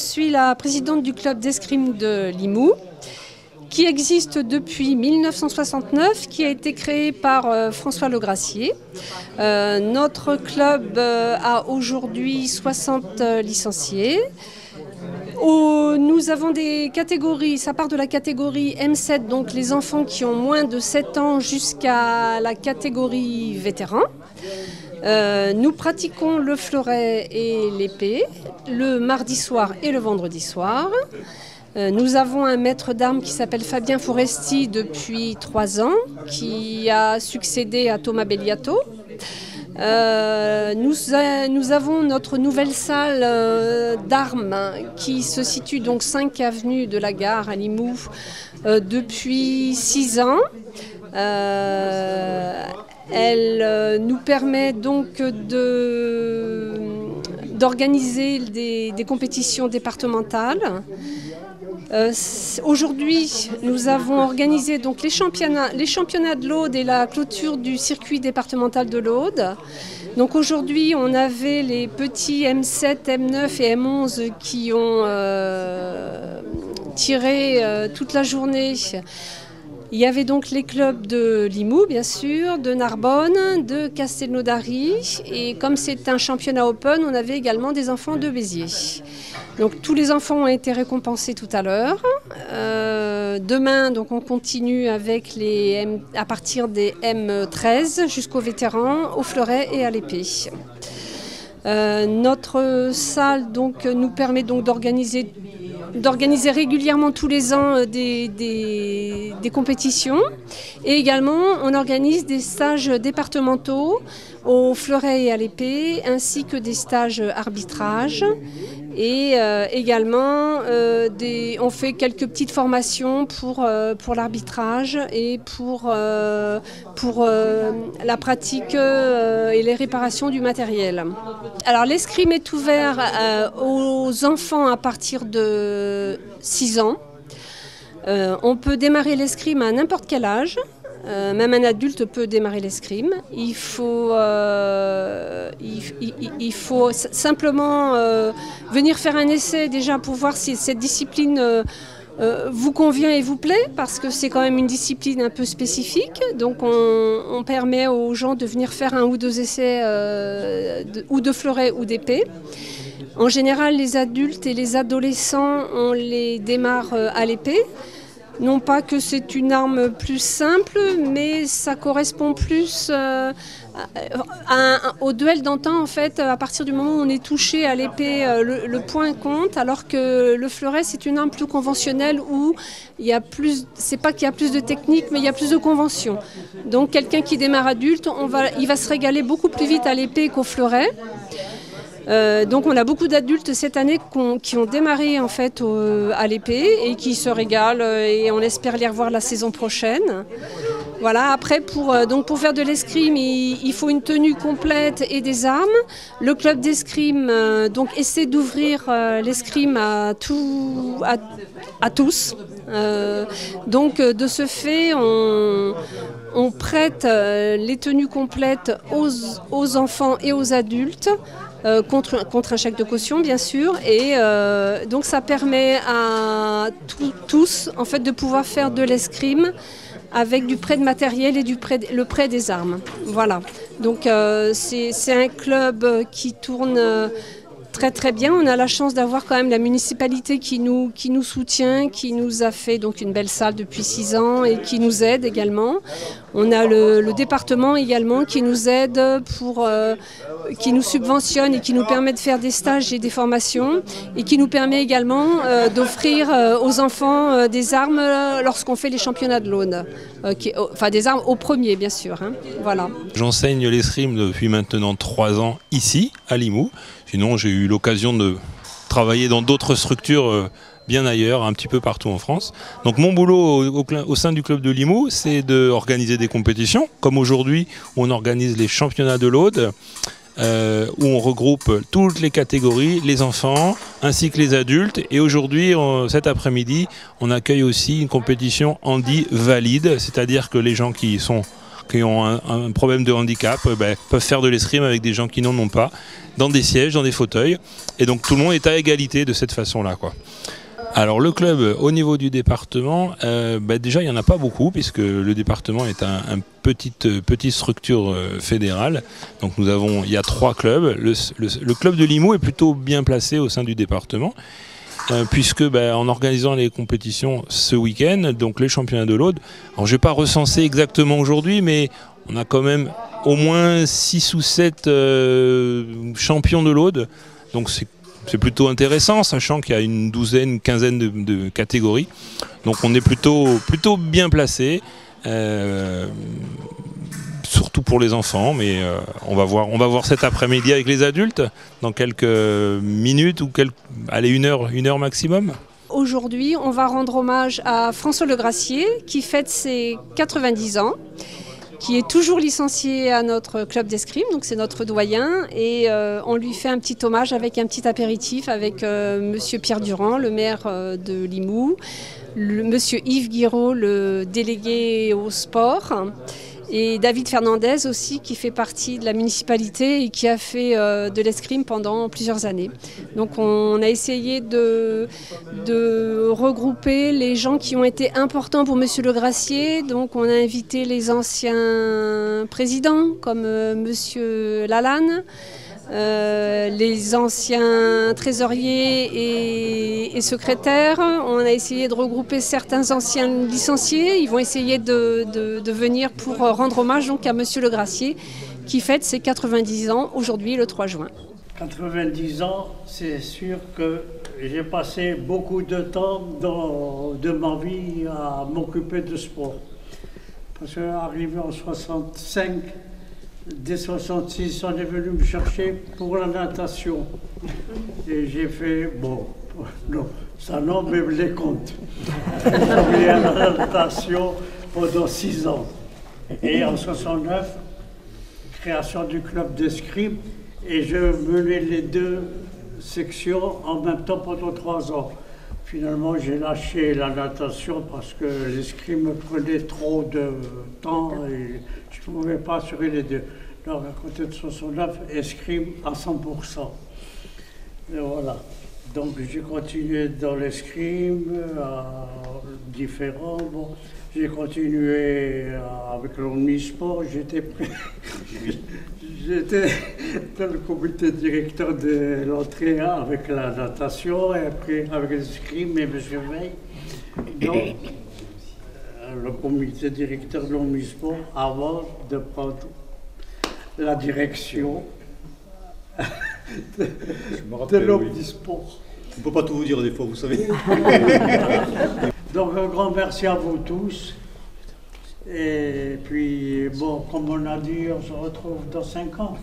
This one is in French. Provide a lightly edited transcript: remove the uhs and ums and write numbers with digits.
suis la présidente du club d'escrime de Limoux, qui existe depuis 1969, qui a été créé par François Legracier. Notre club a aujourd'hui 60 licenciés. Nous avons des catégories, ça part de la catégorie M7, donc les enfants qui ont moins de 7 ans jusqu'à la catégorie vétéran. Nous pratiquons le fleuret et l'épée, le mardi soir et le vendredi soir. Nous avons un maître d'armes qui s'appelle Fabien Foresti depuis 3 ans, qui a succédé à Thomas Belliato. Nous avons notre nouvelle salle d'armes qui se situe donc 5 avenue de la Gare à Limoux depuis 6 ans. Elle nous permet donc d'organiser des compétitions départementales. Aujourd'hui, nous avons organisé donc les championnats de l'Aude et la clôture du circuit départemental de l'Aude. Donc aujourd'hui, on avait les petits M7, M9 et M11 qui ont tiré toute la journée. Il y avait donc les clubs de Limoux, bien sûr, de Narbonne, de Castelnaudary. Et comme c'est un championnat open, on avait également des enfants de Béziers. Donc tous les enfants ont été récompensés tout à l'heure. Demain, donc, on continue avec à partir des M13 jusqu'aux vétérans, au fleuret et à l'épée. Notre salle donc, nous permet donc d'organiser régulièrement tous les ans des compétitions. Et également, on organise des stages départementaux au fleuret et à l'épée, ainsi que des stages arbitrage. Et également, on fait quelques petites formations pour l'arbitrage et pour la pratique et les réparations du matériel. Alors l'escrime est ouvert aux enfants à partir de 6 ans. On peut démarrer l'escrime à n'importe quel âge. Même un adulte peut démarrer l'escrime. Il faut simplement venir faire un essai déjà pour voir si cette discipline vous convient et vous plaît, parce que c'est quand même une discipline un peu spécifique. Donc on permet aux gens de venir faire 1 ou 2 essais ou de fleuret ou d'épée. En général, les adultes et les adolescents, on les démarre à l'épée. Non pas que c'est une arme plus simple, mais ça correspond plus au duel d'antan. En fait, à partir du moment où on est touché à l'épée, le point compte, alors que le fleuret, c'est une arme plus conventionnelle où il y a plus, c'est pas qu'il y a plus de technique, mais il y a plus de convention. Donc quelqu'un qui démarre adulte, il va se régaler beaucoup plus vite à l'épée qu'au fleuret. Donc on a beaucoup d'adultes cette année qui ont démarré en fait à l'épée et qui se régalent et on espère les revoir la saison prochaine. Voilà, après pour faire de l'escrime, il faut une tenue complète et des armes. Le club d'escrime donc essaie d'ouvrir l'escrime à tous. Donc de ce fait, on prête les tenues complètes aux enfants et aux adultes. Contre un chèque de caution, bien sûr, et donc ça permet à tous en fait de pouvoir faire de l'escrime avec du prêt de matériel et le prêt des armes. Voilà. Donc c'est un club qui tourne très très bien. On a la chance d'avoir quand même la municipalité qui nous soutient, qui nous a fait donc une belle salle depuis 6 ans et qui nous aide également. On a le département également qui nous aide qui nous subventionne et qui nous permet de faire des stages et des formations et qui nous permet également d'offrir aux enfants des armes lorsqu'on fait les championnats de l'Aude. Enfin des armes au premier bien sûr. Hein. Voilà. J'enseigne l'escrime depuis maintenant 3 ans ici à Limoux. Sinon j'ai eu l'occasion de travailler dans d'autres structures bien ailleurs, un petit peu partout en France. Donc mon boulot au sein du club de Limoux, c'est d'organiser des compétitions, comme aujourd'hui on organise les championnats de l'Aude, où on regroupe toutes les catégories, les enfants ainsi que les adultes. Et aujourd'hui, cet après-midi, on accueille aussi une compétition handi valide, c'est-à-dire que les gens qui sont qui ont un problème de handicap peuvent faire de l'escrime avec des gens qui n'en ont pas, dans des sièges, dans des fauteuils. Et donc tout le monde est à égalité de cette façon-là, quoi. Alors le club au niveau du département, déjà il n'y en a pas beaucoup puisque le département est une petite structure fédérale. Donc il y a 3 clubs. Le club de Limoux est plutôt bien placé au sein du département puisque en organisant les compétitions ce week-end, donc les championnats de l'Aude, alors je ne vais pas recenser exactement aujourd'hui, mais on a quand même au moins 6 ou 7 champions de l'Aude. Donc c'est plutôt intéressant, sachant qu'il y a une quinzaine de catégories. Donc on est plutôt bien placé, surtout pour les enfants. Mais on va voir cet après-midi avec les adultes, dans quelques minutes ou une heure maximum. Aujourd'hui, on va rendre hommage à François Le Gracier, qui fête ses 90 ans. Qui est toujours licencié à notre club d'escrime, donc c'est notre doyen, et on lui fait un petit hommage avec un petit apéritif avec monsieur Pierre Durand, le maire de Limoux, monsieur Yves Guiraud, le délégué au sport, et David Fernandez aussi, qui fait partie de la municipalité et qui a fait de l'escrime pendant plusieurs années. Donc on a essayé de regrouper les gens qui ont été importants pour monsieur Le Gracier. Donc on a invité les anciens présidents comme monsieur Lalanne, les anciens trésoriers et secrétaires. On a essayé de regrouper certains anciens licenciés. Ils vont essayer de venir pour rendre hommage donc à monsieur Le Gracier qui fête ses 90 ans aujourd'hui le 3 juin. 90 ans, c'est sûr que j'ai passé beaucoup de temps de ma vie à m'occuper de sport. Parce qu'arrivé en 65, dès 66, on est venu me chercher pour la natation. Et j'ai fait, non, ça non, mais les comptes. J'ai fait la natation pendant 6 ans. Et en 69, création du club d'escrime. Et je menais les 2 sections en même temps pendant 3 ans. Finalement, j'ai lâché la natation parce que l'escrime me prenait trop de temps et je ne pouvais pas assurer les 2. Donc, à côté de 69, escrime à 100%. Et voilà. Donc, j'ai continué dans l'escrime, différent. J'ai continué avec l'omnisport. J'étais dans le comité directeur de l'entrée avec la natation et après avec l'escrime et M. Veil. Donc, le comité directeur de l'omnisport avant de prendre la direction de l'omnisport. On ne peut pas tout vous dire des fois, vous savez. Donc un grand merci à vous tous. Et puis, comme on a dit, on se retrouve dans 5 ans.